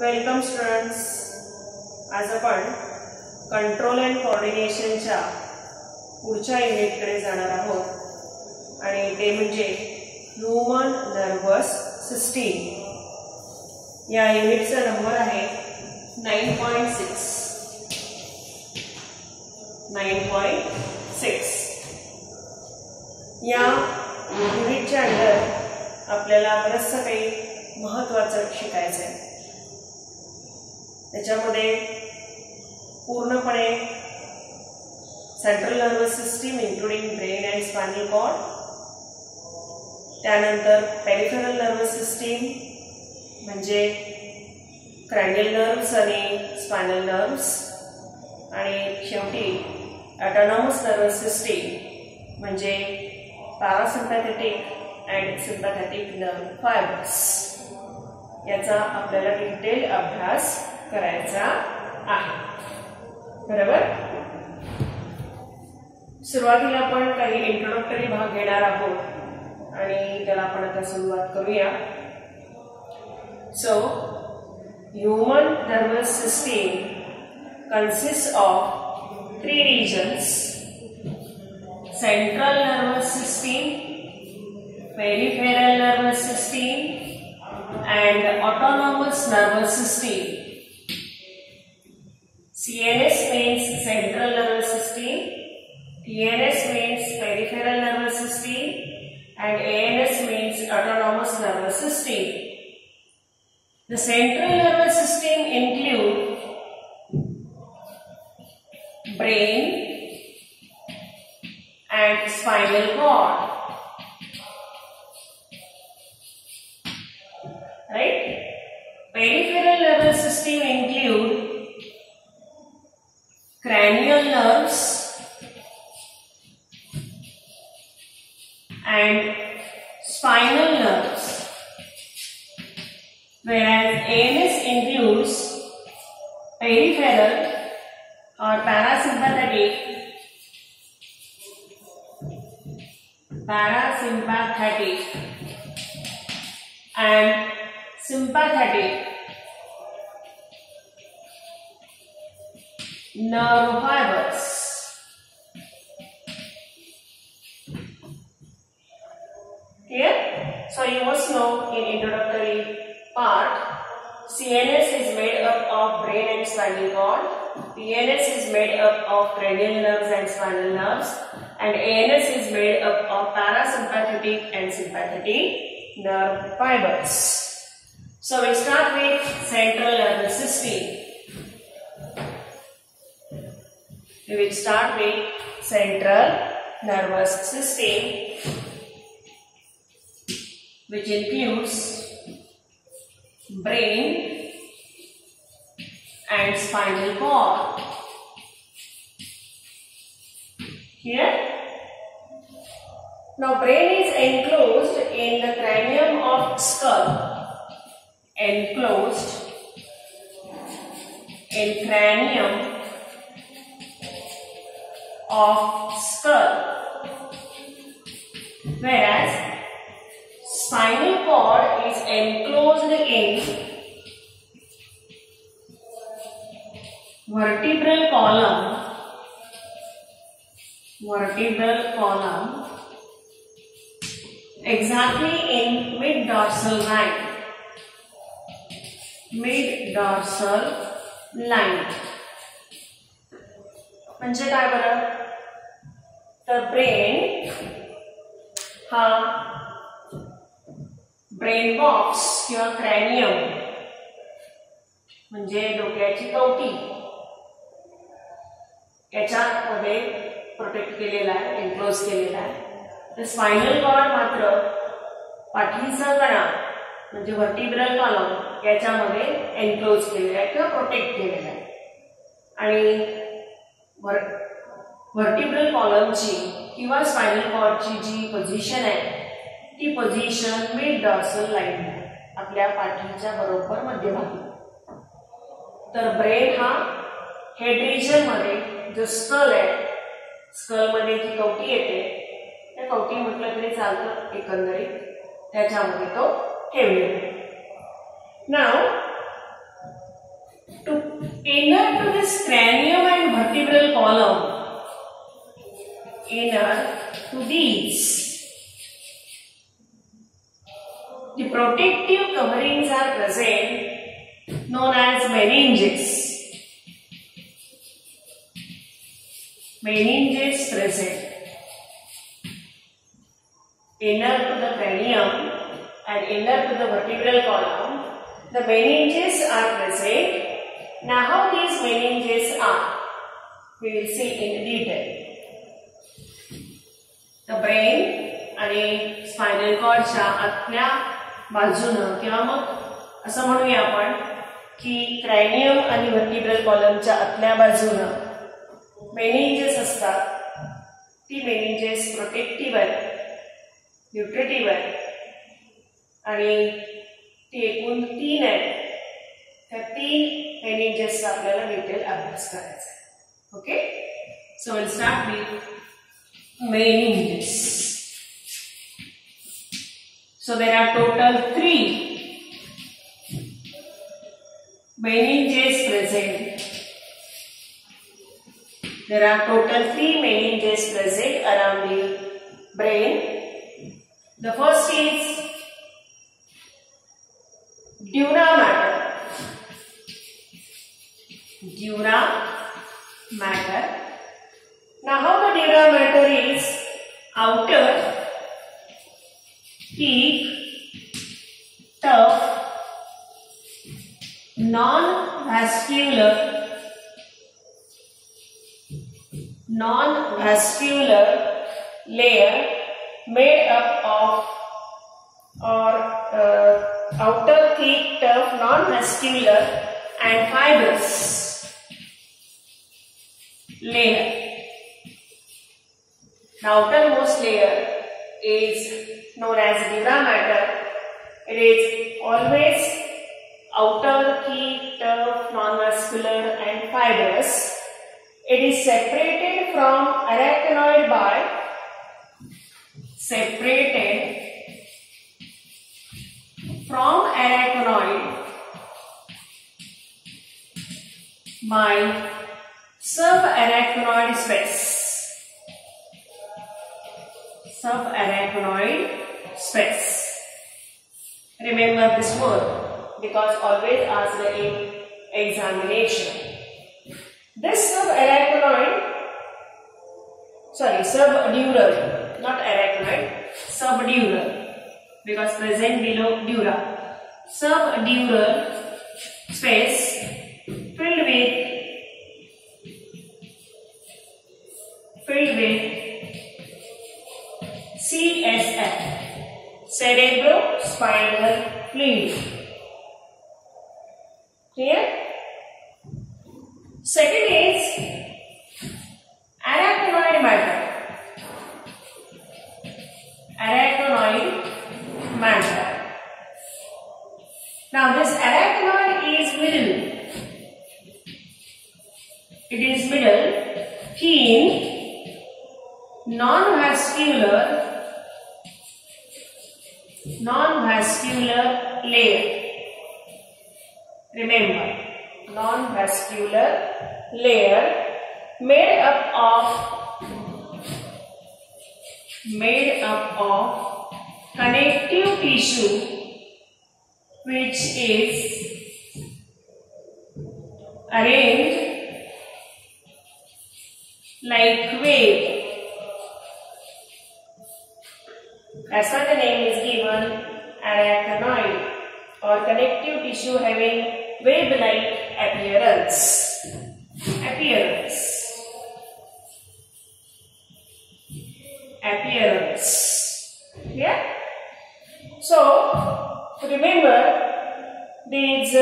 Welcome students. आज आपण control and कोऑर्डिनेशनच्या पुढच्या युनिटकडे जाणार आहोत आणि ते म्हणजे ह्यूमन नर्वस सिस्टीम. या युनिटचा नंबर आहे 9.6. या युनिटच्या अंडर आपल्याला बरंचसं काही महत्त्वाचं शिकायचं आहे. त्याच्यामध्ये पूर्णपणे central nervous system including brain and spinal cord, त्यानंतर पेरिफेरल नर्वस सिस्टीम म्हणजे क्रॅनियल नर्व्स आणि स्पायनल नर्व्स, आणि शेवटी ऑटोनॉमस नर्वस सिस्टीम म्हणजे parasympathetic and sympathetic nerve fibres. याचा आपल्याला डिटेल अभ्यास करायचा आहे. बरोबर. सुरुवातीला आपण काही इंट्रोडक्टरी भाग घेणार आहोत आणि त्याला आपण आता सुरुवात करूया. So human nervous system consists of 3 regions: central nervous system, peripheral nervous system, and autonomous nervous system. CNS means central nervous system, TNS means peripheral nervous system, and ANS means autonomous nervous system. The central nervous system includes brain and spinal cord. Right? Peripheral nervous system include cranial nerves and spinal nerves, whereas ANS includes peripheral or parasympathetic and sympathetic nerve fibers. Clear? So you must know in introductory part, CNS is made up of brain and spinal cord, TNS is made up of cranial nerves and spinal nerves, and ANS is made up of parasympathetic and sympathetic nerve fibers. So we start with central nervous system. We will start with central nervous system, which includes brain and spinal cord. Here, now brain is enclosed in the cranium of skull. Enclosed in cranium of skull, whereas spinal cord is enclosed in vertebral column exactly in mid-dorsal line. म्हणजे काय बरं, तर brain हा brain box किंवा क्रॅनियम म्हणजे डोक्याची कवटी याच्यामध्ये protect केलेला आहे, एन्क्लोज केलेला आहे. तर स्पायनल कॉर्ड मात्र पाठीचा कणा म्हणजे व्हर्टिब्रल कॉलम याच्यामध्ये एन्क्लोज केलेला आहे किंवा प्रोटेक्ट केलेला आहे. आणि व्हर्टिब्रल कॉलमची किंवा स्पायनल कॉर्डची जी पोझिशन आहे ती पोझिशन मिड डॉर्सल लाईन आपल्या पाठीच्या बरोबर मध्यभागी. तर ब्रेन हा हेड रिजन मध्ये जो स्कल आहे, स्कल मध्ये जी कवटी येते त्या कवटी म्हटलं तरी चालतं एकंदरीत, त्याच्यामध्ये तो ठेवलेला. Now Inner to this cranium and vertebral column, inner to these, the protective coverings are present known as meninges. Meninges present. Inner to the cranium and inner to the vertebral column, the meninges are present. Now how these meninges are, we will see in detail. The brain आणि spinal कॉर्डच्या आतल्या बाजूनं किंवा मग असं म्हणूया आपण की क्रॅनियम आणि व्हर्टिब्रल कॉलमच्या आतल्या बाजूनं मेनिंजेस असतात. ती मेनिंजेस प्रोटेक्टिव्ह आहे, न्यूट्रिटिव्ह आहे आणि ती एकूण 3 आहेत. त्या 3 मेनिंजेसचा आपल्याला डिटेल अभ्यास करायचा आहे. Okay, so will start with meninges. So there are total 3 meninges present. There are total 3 meninges present around the brain. The first is dura mater. Dura mater. Now how the dura mater is outer, thick, tough, non-vascular layer made up of outer thick, tough, non-vascular and fibrous layer. The outermost layer is known as dura mater. It is always outer, thick, tough, non-vascular and fibrous. It is separated from arachnoid by subarachnoid space. Subarachnoid space. Remember this word because always asked in examination. This subdural, not arachnoid, subdural because present below dura. Subdural space filled with CSF, cerebrospinal fluid. Clear? Second is arachnoid matter. Now this arachnoid is middle. It is middle, thin, non-vascular layer. Remember, non-vascular layer made up of connective tissue which is arranged like wave. As per the name is given, arachnoid or connective tissue having wave-like appearance. Yeah. So remember, this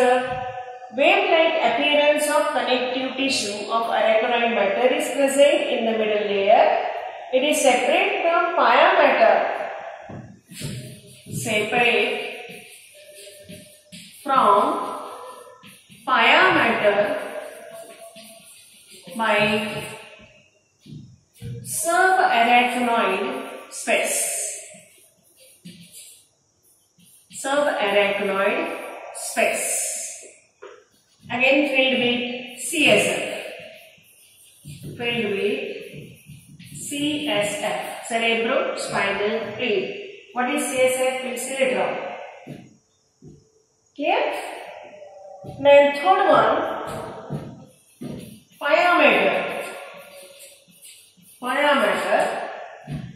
wave-like appearance of connective tissue of arachnoid matter is present in the middle layer. It is separate from pia matter. By subarachnoid space. Again filled with CSF filled with CSF, cerebrospinal fluid. What is CSF? Please write it down. Okay. Then third one, pyometer. Pyometer.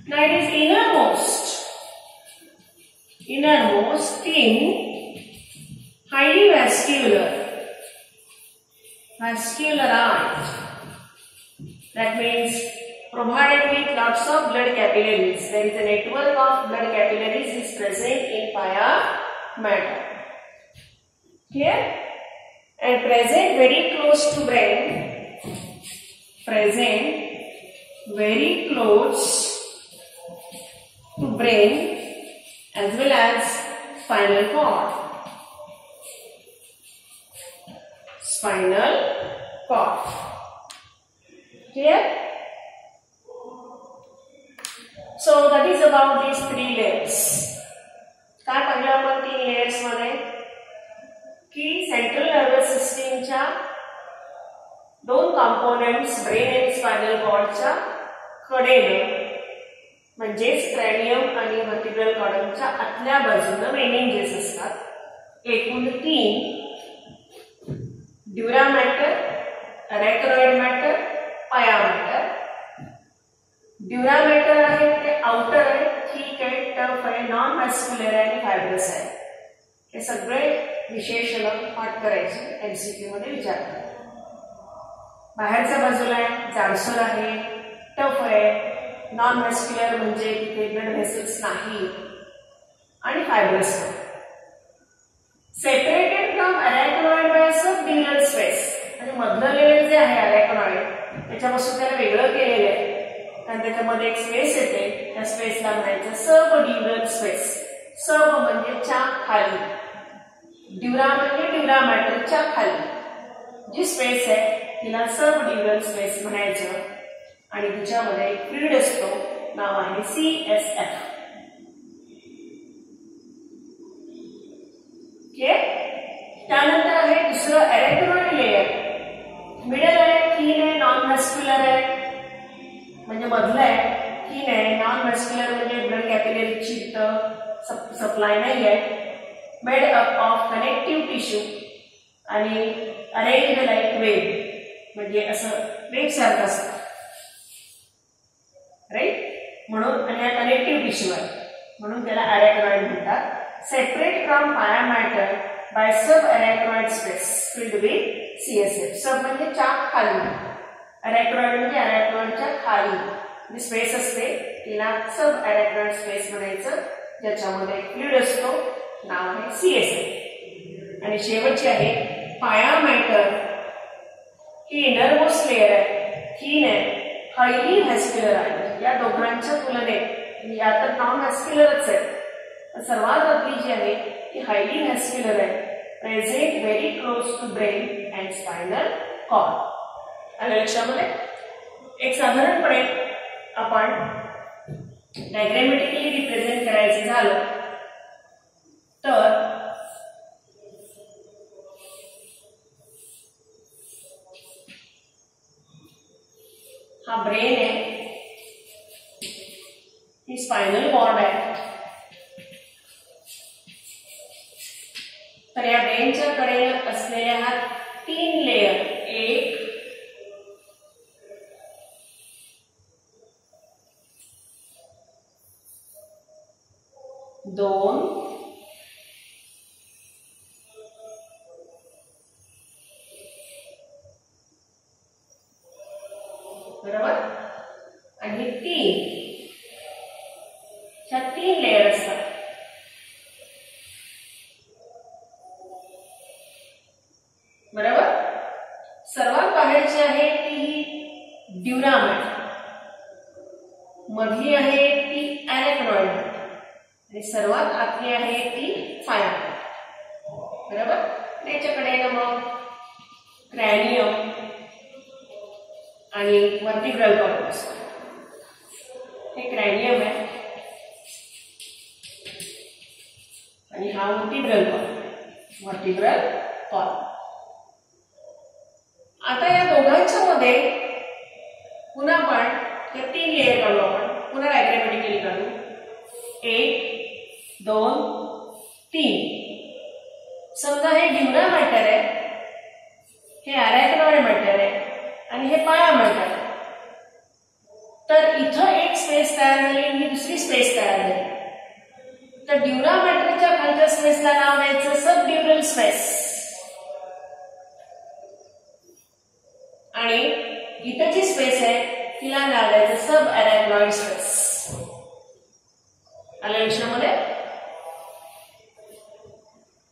Now it is innermost, thin, highly vascularized. That means provided with lots of blood capillaries. There is a network of blood capillaries is present in pyometer. Clear? And present very close to brain. Present very close to brain as well as spinal cord. Spinal cord. Clear? So that is about these three layers. काय पाहिलं आपण तीन layers मध्ये की central nervous सिस्टीमच्या दोन components brain आणि spinal कॉर्डच्या कडेने म्हणजेच क्रॅनियम आणि व्हर्टिब्रल कॉलमच्या आतल्या बाजूने मेनिंजेस असतात. एकूण तीन, ड्युरा मॅटर, अरेक्नॉइड मॅटर, पायामॅटर. ड्युरा मॅटर आहे ते आउटर आहे, थिक आहे, टफ आहे, नॉन मॅस्क्युलर आहे आणि फायब्रस आहे. हे सगळे विशेषण पाठ करायचे एमसीक्यू मध्ये विचारतात. बाहेरच्या बाजूला आहे, जाडसर आहे, टफ आहे, नॉन मॅस्क्युलर म्हणजे तिथे ब्लड व्हेसल्स नाही आणि फायब्रस आहे. सेपरेटेड फ्रॉम अरेक्नॉइड बाय सब ड्युरल स्पेस. आणि मधलं लेयर जे आहे अरेक्नॉइड त्याच्यापासून त्याला वेगळं केलेलं आहे कारण त्याच्यामध्ये एक स्पेस येते. त्या स्पेसला म्हणायचं सब ड्युरल स्पेस. सब म्हणजे च्या खाली, ड्युरा म्हणजे ड्युरा मॅटरच्या खाली जी स्पेस आहे तिला सब ड्युरल स्पेस म्हणायचं. आणि तिच्यामध्ये एक फ्लुइड असतो, नाव आहे CSF. त्यानंतर आहे दुसरं अरेक्नॉइड लेयर. मिडल आहे, थीन आहे, नॉन मॅस्क्युलर आहे. म्हणजे मधलं आहे, थीन आहे, नॉन मॅस्क्युलर म्हणजे ब्लड कॅपिलरीची सप्लाय नाही आहे. Made up of connective tissue आणि अरेंज्ड लाईक वेव म्हणजे असं वेव सारखं असतं. राईट? म्हणून आणि हा कनेक्टिव्ह टिश्यू आहे म्हणून त्याला अरेक्नॉइड म्हणतात. सेपरेट फ्रॉम पायामॅटर बाय सब arachnoid space filled with CSF. सब म्हणजे च्या खाली, अरेक्नॉइड म्हणजे अरेक्नॉइडच्या खाली जी स्पेस असते तिला सब अरेक्नॉइड स्पेस म्हणायचं, ज्याच्यामध्ये फ्लुइड असतो, नाव आहे CSF. आणि शेवटची आहे पायामॅटर. ही इनरमोस्ट लेयर आहे, थीन आहे, हायली व्हॅस्क्युलर आहे. या दोघांच्या तुलनेत या तर नॉन व्हॅस्क्युलरच आहे, सर्वात आतली जी आहे ती हायली व्हॅस्क्युलर आहे. Present very close to brain and spinal cord. आलं लक्षामध्ये? एक साधारणपणे आपण डायग्रॅमॅटिकली रिप्रेझेंट करायचं झालं तर हा ब्रेन आहे, ही स्पायनल कॉर्ड आहे. तर या ब्रेनच्या कडे असलेल्या हा तीन लेयर, एक, दोन, बरोबर, आणि तीन, ह्या तीन लेयर असतात. बरोबर. सर्वात बाहेरची आहे ती ही ड्युरा मॅटर, मधली आहे ती अरेक्नॉइड आणि सर्वात आतली आहे ती फायबर. बरोबर. त्याच्याकडे मग क्रॅनियम आणि व्हर्टिब्रल कॉलम असतो. हे क्रॅनियम आहे आणि हा व्हर्टिब्रल कॉलम, व्हर्टिब्रल कॉलम. आता या दोघांच्या मध्ये पुन्हा आपण हे 3 लेयर काढू, आपण पुन्हा डायग्रामॅटिकली काढू. 1 2 3. समजा हे ड्युरा मॅटर आहे, हे अरॅक्नॉइड मॅटर आहे आणि हे पाया मॅटर आहे. तर इथं एक स्पेस तयार झाली आणि ही दुसरी स्पेस तयार झाली. तर ड्युरा मॅटरच्या खालच्या स्पेसला नाव द्यायचं सब ड्युरल स्पेस आणि इथं जी स्पेस आहे तिला नाव द्यायचं सब अरॅक्नॉइड स्पेस. आलं लक्षामध्ये?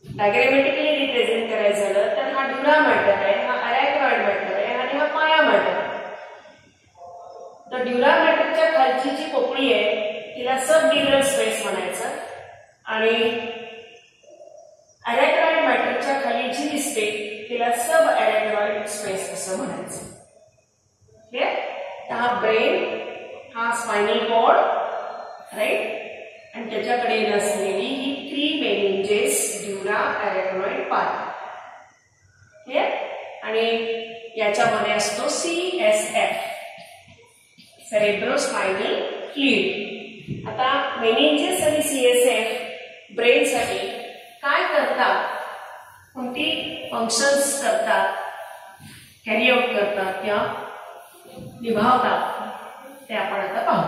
डायग्रामॅटिकली रिप्रेझेंट करायचं झालं तर हा ड्युरा मॅटर आहे, हा अरॅक्नॉइड मॅटर आहे आणि हा पाया मॅटर आहे. तर ड्युरा मॅटरच्या खालची जी पोकळी आहे तिला सब ड्युरल स्पेस म्हणायचं आणि अरॅक्नॉइड मॅटरच्या खाली जी दिसते तिला सब अरॅक्नॉइड स्पेस असं म्हणायचं. क्लियर? तर हा ब्रेन, हा स्पायनल कॉर्ड, राईट, आणि त्याच्याकडे नसलेली ही 3 मेनिंजेस ड्युरा अरॅक्नॉइड पाया. क्लियर? आणि याच्यामध्ये असतो CSF, सेरेब्रोस्पायनल फ्लुइड. आता मेनिंजेस आणि CSF ब्रेन साठी काय करतात, कोणती फंक्शन्स करतात, कॅरी आउट करतात किंवा निभावतात ते आपण आता पाहू.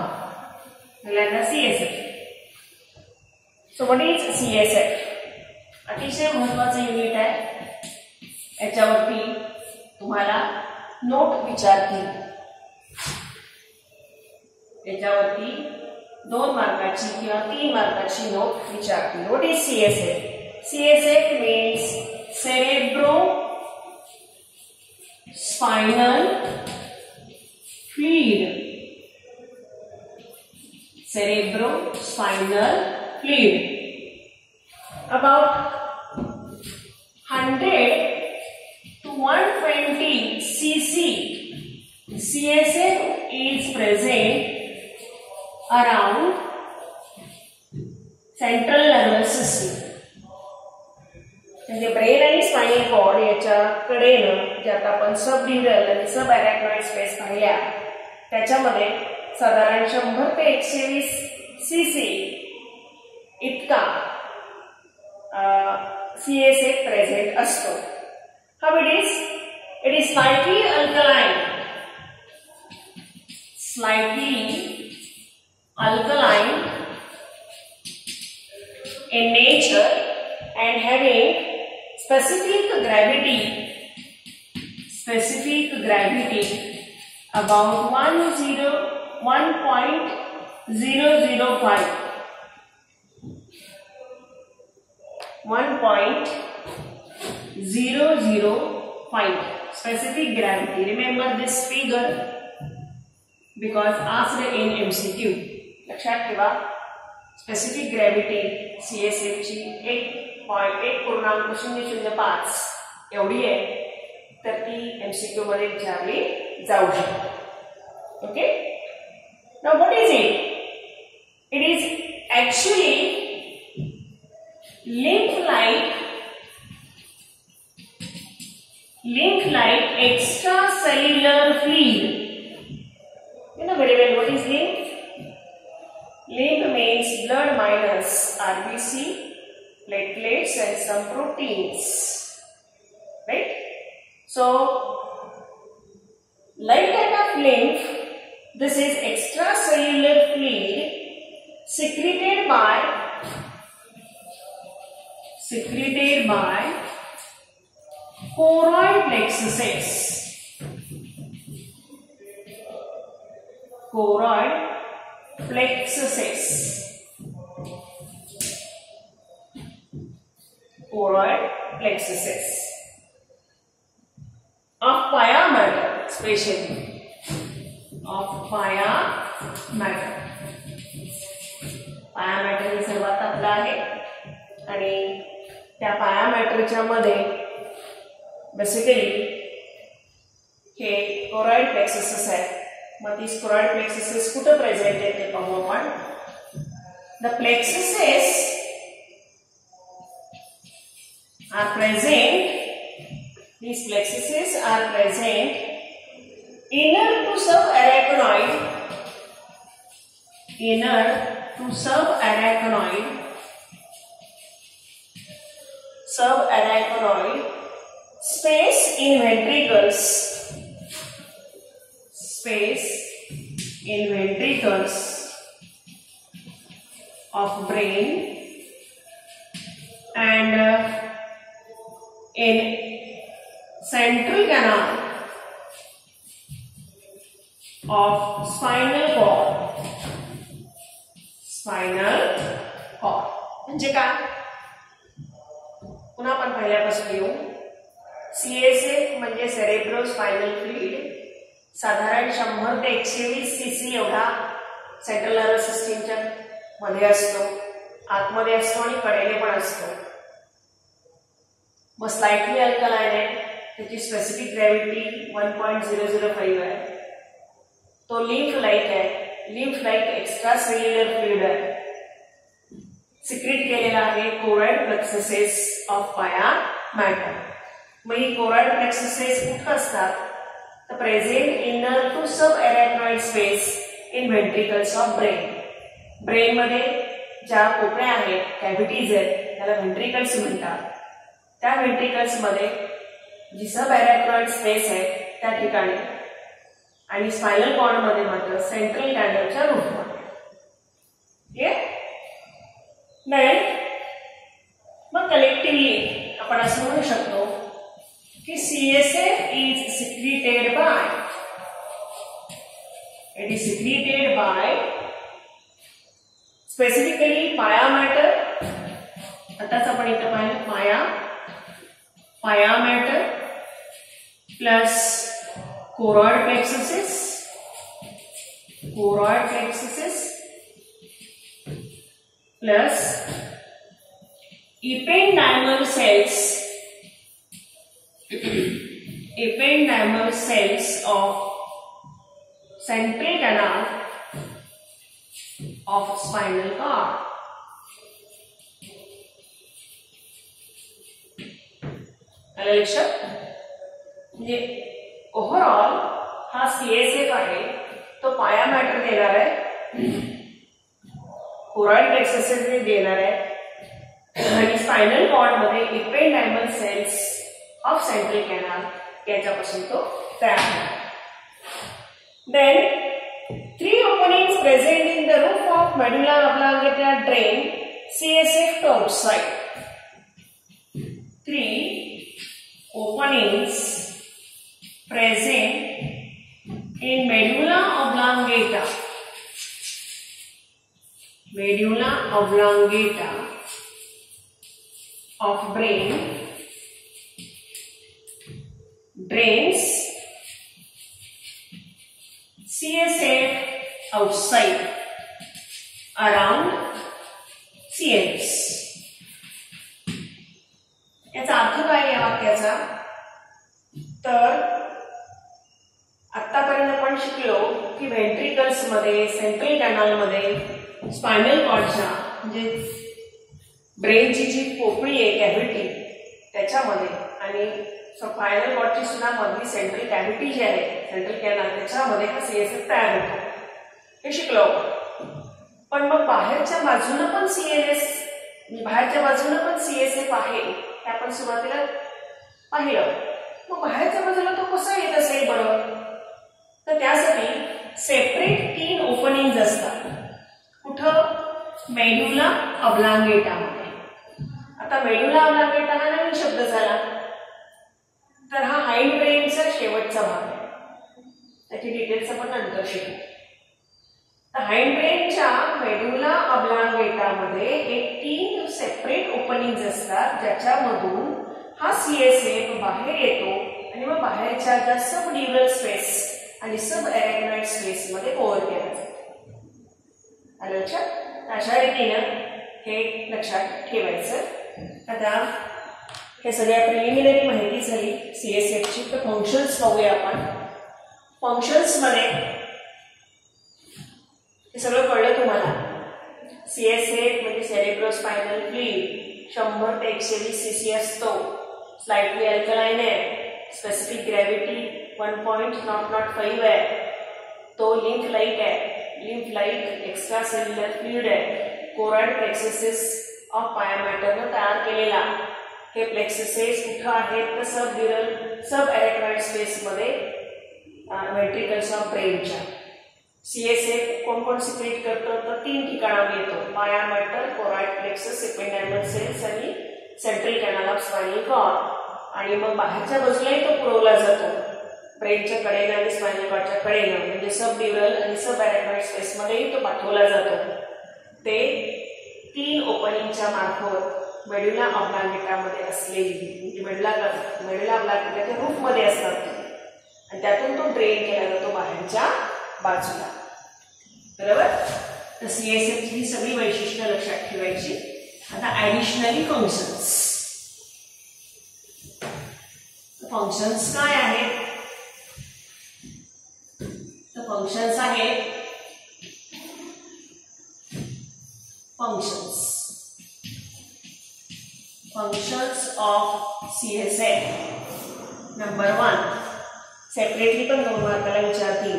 पहिल्यांदा CSF. So what is CSF? अतिशय महत्वाचं युनिट आहे. याच्यावरती तुम्हाला नोट विचारतील. याच्यावरती 2 मार्काची किंवा 3 मार्काची नोट विचारतील. What is CSF? CSF means cerebrospinal fluid. Cerebrospinal fluid. About 100 to 120 cc CSF is present around central nervous system. म्हणजे ब्रेन आणि स्पायनल कॉर्ड याच्या कडेनं जे आता आपण सब ड्युरल आणि सब अरॅक्नॉइड स्पेस पाहिल्या त्याच्यामध्ये साधारण 100 ते 120 सीसी इतका CSF प्रेझेंट असतो. How it is? It is slightly alkaline in nature and having specific gravity about 1.005 specific gravity. Remember this figure because asked in MCQ. लक्षात ठेवा स्पेसिफिक ग्रॅव्हिटी CSF ची 1.005 एवढी आहे, तर ती MCQ मध्ये विचारली जाऊ शकते. Okay, now what is it? It is actually link like extracellular fluid. You know very well what is link? Link means blood minus RBC, platelets and some proteins, right? So, like that of lymph, this is extracellular fluid secreted by choroid plexuses. Choroid plexuses of pia matter, especially of pia matter. Pia matter हे सर्वात आपलं आहे आणि त्या pia matterच्या मध्ये basically हे choroid plexuses आहे. मग ती choroid plexuses कुठे present आहे ते पाहू आपण. The plexuses are present these plexuses are present inner to subarachnoid, subarachnoid space in ventricles, of brain and in central canal of spinal cord. म्हणजे काय? पुन्हा आपण पहिल्यापासून येऊ. CSF म्हणजे सेरेब्रो स्पायनल फ्लुइड साधारण 100 ते 120 cc एवढा सेंट्रल नर्वस सिस्टीमच्या मध्ये असतो, आतमध्ये असतो आणि कडेने पण असतो. मग स्लाइटली अल्कलाइन आहे, त्याची स्पेसिफिक ग्रॅव्हिटी 1.005 आहे. तो लिम्फ लाइक आहे, lymph like extracellular fluid आहे, सिक्रेट केलेला आहे choroid plexuses of pia mater. मग ही कोरॉइड प्लेक्ससेस कुठे असतात? तर present inner to subarachnoid space in ventricles of brain. Brain मध्ये ज्या पोकळ्या आहेत, कॅव्हिटीज आहेत, त्याला व्हेंट्रिकल्स म्हणतात. त्या व्हेंट्रिकल्स मध्ये जी सब अरॅक्नॉइड स्पेस आहे त्या ठिकाणी आणि स्पायनल कॉर्ड मध्ये मात्र सेंट्रल कॅनलच्या रूपमध्ये. मग कलेक्टिव्हली आपण असं म्हणू शकतो की CSF is secreted by specifically pia mater. आताच आपण इथं पाहिलं pia mater plus choroid plexuses plus ependymal cells of central canal of spinal cord. आलं लक्षात? म्हणजे ओव्हरऑल हा CSF आहे तो पाया मॅटर देणार आहे, कोरॉइड प्लेक्ससेस देणार आहे आणि स्पायनल कॉर्ड मध्ये ependymal cells of central canal याच्यापासून तो तयार होतो. Then 3 openings present in the roof of medulla oblongata drain CSF to outside. 3 openings present in medulla oblongata of brain drains CSF outside around CNS. याचा अर्थ काय या वाक्याचा? तर आतापर्यंत आपण शिकलो की व्हेंट्रिकल्स मध्ये सेंट्रल कॅनल मध्ये स्पायनल कॉर्डच्या म्हणजे ब्रेनची जी पोकळी आहे कॅव्हिटी त्याच्यामध्ये आणि स्पायनल कॉर्डची सुद्धा मधली सेंट्रल कॅव्हिटी जी आहे सेंट्रल कॅनल त्याच्यामध्ये हा CSF तयार होतो हे शिकलो आपण. पण मग बाहेरच्या बाजूने पण CSF आहे हे आपण सुरुवातीला पाहिलं. मग बाहेरच्या बाजूला तो कसा येत असेल बरोबर? तर त्यासाठी सेपरेट 3 ओपनिंग्स असतात. कुठं? मेडुला ऑब्लांगेटामध्ये. आता मेडुला ऑब्लांगेटा हा नवीन शब्द झाला, तर हा हाइंड ब्रेनचा शेवटचा भाग आहे, त्याची डिटेल्स आपण नंतर शिकू. तर हाइंड ब्रेनच्या मेडुला ऑब्लांगेटामध्ये हे 3 सेपरेट ओपनिंग्स असतात ज्याच्यामधून हा CSF बाहेर येतो आणि मग बाहेरच्या ज्या सब न्यूरल स्पेस आणि सब अरॅक्नॉइड स्पेस मध्ये कव्हर केला जातो. आलं लक्षात? अशा रीतीनं हे लक्षात ठेवायचं. आता हे सगळ्या प्रिलिमिनरी माहिती झाली CSFची. तर फंक्शन्स पाहूया आपण. फंक्शन्स मध्ये हे सगळं कळलं तुम्हाला. CSF म्हणजे सेरेब्रो स्पायनल फ्लुइड 100 ते 120 cc असतो, स्लाइटली अल्कलाइन आहे, स्पेसिफिक ग्रॅव्हिटी 1.005 आहे. तो लिम्फ लाइट आहे. Lymph light extra cellular fluid आहे. कोरॉइड प्लेक्सेस ऑफ पाया मॅटरनं तयार केलेला. हे प्लेक्सेसेस कुठं आहेत तर सब एरेक्टॉइड स्पेस मध्ये व्हेंट्रिकल्स ऑफ ब्रेनच्या. सीएसएफ कोण कोण सिक्रेट करतं तर 3 ठिकाणावर येतो. Pia mater, choroid plexus, epidermal cells आणि central canal of spinal cord. आणि मग बाहेरच्या बाजूलाही तो पुरवला जातो ब्रेनच्या कडेनं आणि स्पायनल कॉर्डच्या कडेनं, म्हणजे सब ड्युरल आणि सब एरेक्टॉइड स्पेस मध्येही तो पाठवला जातो. ते 3 ओपनिंगच्या मार्फत मेडुला ऑब्लांगेटा मध्ये असलेली, म्हणजे मेडुला ऑब्लांगेटाच्या रूफ मध्ये असतात आणि त्यातून तो ड्रेन केला जातो बाहेरच्या बाजूला. बरोबर. तर सीएसएफ ही सगळी वैशिष्ट्य लक्षात ठेवायची. आता ऍडिशनली फंक्शन्स काय आहेत तर फंक्शन्स आहेत functions of CSF. Number 1, separately पण 2 मार्काला विचारतील.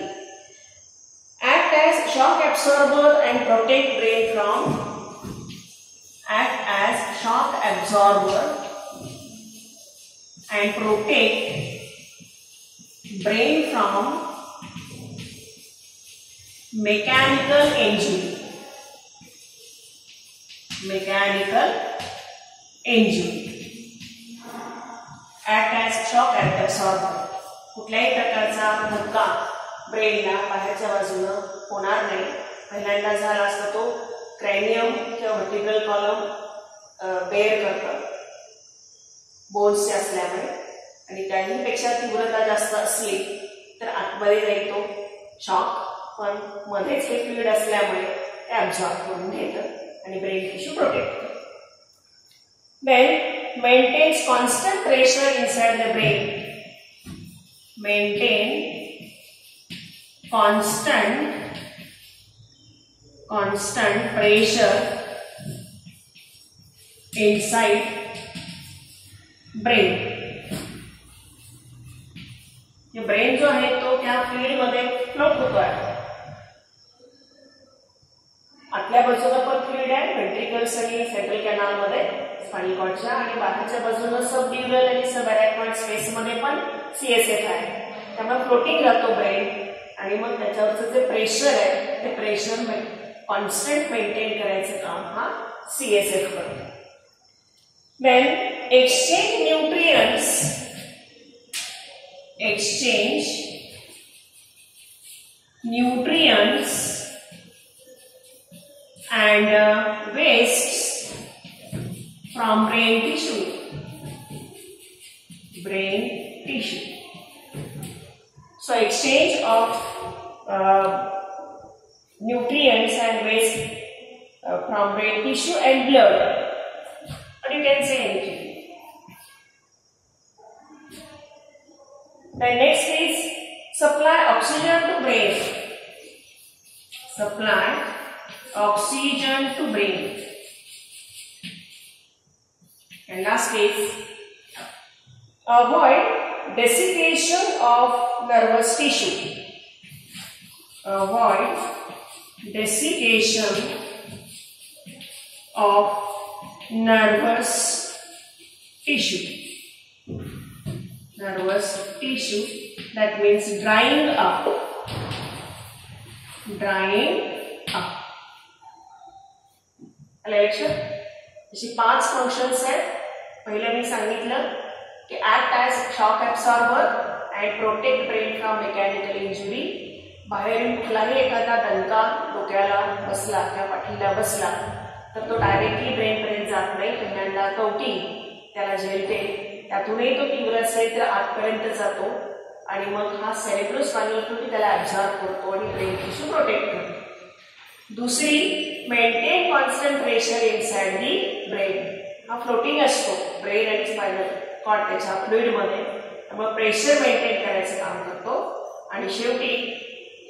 Act as shock absorber and protect brain from. Act as shock absorber and protect brain from mechanical injury. Act as shock absorber. कुठल्याही प्रकारचा धक्का ब्रेनला बाहेरच्या बाजूनं होणार नाही. पहिल्यांदा झाला असता तो क्रॅनियम किंवा व्हर्टिकल कॉलम बेअर करतं बोन्सचे असल्यामुळे, आणि त्याहीपेक्षा तीव्रता जास्त असली तर आतमध्ये जाईल तो शॉक, पण मध्येच हे फ्लुइड असल्यामुळे ते ॲब्झॉर्ब करून घेतं आणि ब्रेन टिश्यू प्रोटेक्ट करतं. Then maintains constant pressure inside the brain. Maintain constant pressure inside brain. ये ब्रेन जो आहे तो त्या फ्लुइड मध्ये फ्लोट होतोय. आतल्या बाजूला पण फ्लुइड आहे व्हेंट्रिकल्स आणि सेंट्रल कॅनल मध्ये स्पायनल कॉर्डच्या, आणि बाहेरच्या बाजूला सब ड्युरल आणि सब एरेक्टॉइड स्पेस मध्ये पण सीएसएफ आहे. त्यामुळे फ्लोटिंग राहतो ब्रेन, आणि मग त्याच्यावरचं जे प्रेशर आहे ते प्रेशर कॉन्स्टंट मेंटेन करायचं काम हा सीएसएफ करतो. Then exchange nutrients and wastes from brain tissue. So exchange of nutrients and waste from brain tissue and blood. Or you can say anything. The next is supply oxygen to brain. Supply oxygen to brain. And last is avoid desiccation of nervous tissue. Avoid desiccation of nervous tissue. Nervous tissue, that means drying up. अशी 5 functions आहेत. पहिलं मी सांगितलं की act as shock absorber and protect brain from mechanical injury. बाहेरून कुठलाही एखादा दणका डोक्याला बसला किंवा पाठीला बसला तर तो डायरेक्टली ब्रेनपर्यंत जात नाही. पहिल्यांदा कवटी त्याला झेलते, त्यातूनही तो तीव्र असेल तर आतपर्यंत जातो, आणि मग हा सेरेब्रोस्पायनल फ्लुइड त्याला ॲब्झॉर्ब करतो आणि ब्रेन टिश्यू प्रोटेक्ट करतो. दुसरी, maintain constant pressure inside the brain. हा फ्लोटिंग असतो ब्रेन आणि स्पायनल कॉर्ड त्याच्या फ्लुइड मध्ये, त्यामुळे प्रेशर मेंटेन करायचं काम करतो. आणि शेवटी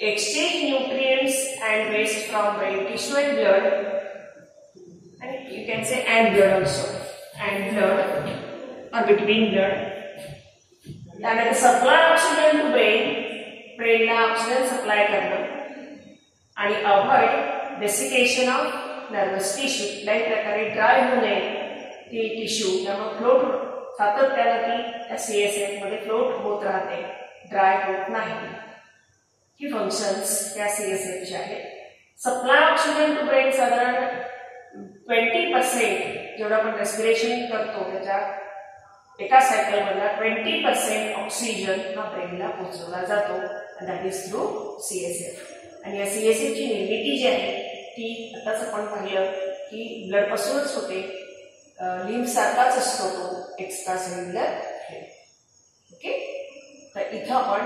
exchange nutrients and waste from brain tissue and blood, and you can say and blood also, and blood or between blood. त्यानंतर सप्लाय ऑक्सिजन टू ब्रेनला ऑक्सिजन सप्लाय करणं आणि avoid desiccation of nervous tissue, कुठल्याही प्रकारे dry होऊ नये ती tissue, त्यामुळे फ्लोट सातत्यानं ती त्या CSF मध्ये फ्लोट होत राहते, ड्राय होत नाही. ही फंक्शन्स त्या CSF ची आहेत. सप्लाय ऑक्सिजन टू ब्रेन साधारण 20% जेवढं आपण रेस्पिरेशन करतो त्याच्या एका सायकल मधला 20% ऑक्सिजन हा ब्रेनला पोहोचवला जातो, आणि दॅट इज थ्रू CSF. आणि या CSF ची निर्मिती जी आहे ती आताच आपण पाहिलं की ब्लड पासूनच होते, लिम्फ सारखाच असतो तो एक्स्ट्रा सेल्युलर फ्लुइड. ओके, तर इथं आपण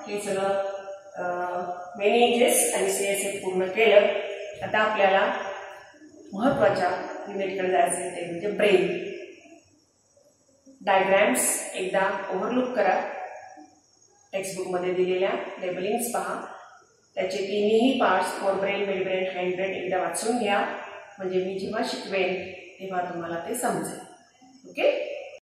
हे सगळं मेनिंजेस आणि CSF पूर्ण केलं. आता आपल्याला महत्वाच्या युनिटकडे जायचं ते म्हणजे ब्रेन. डायग्रॅम्स एकदा ओव्हरलुक करा, टेक्स्टबुक मध्ये दिलेल्या लेबलिंग्स पहा, त्याचे तिन्ही parts fore brain, mid brain, hand brain एकदा वाचून घ्या, म्हणजे मी जेव्हा शिकवेन तेव्हा तुम्हाला ते समजेल. ओके.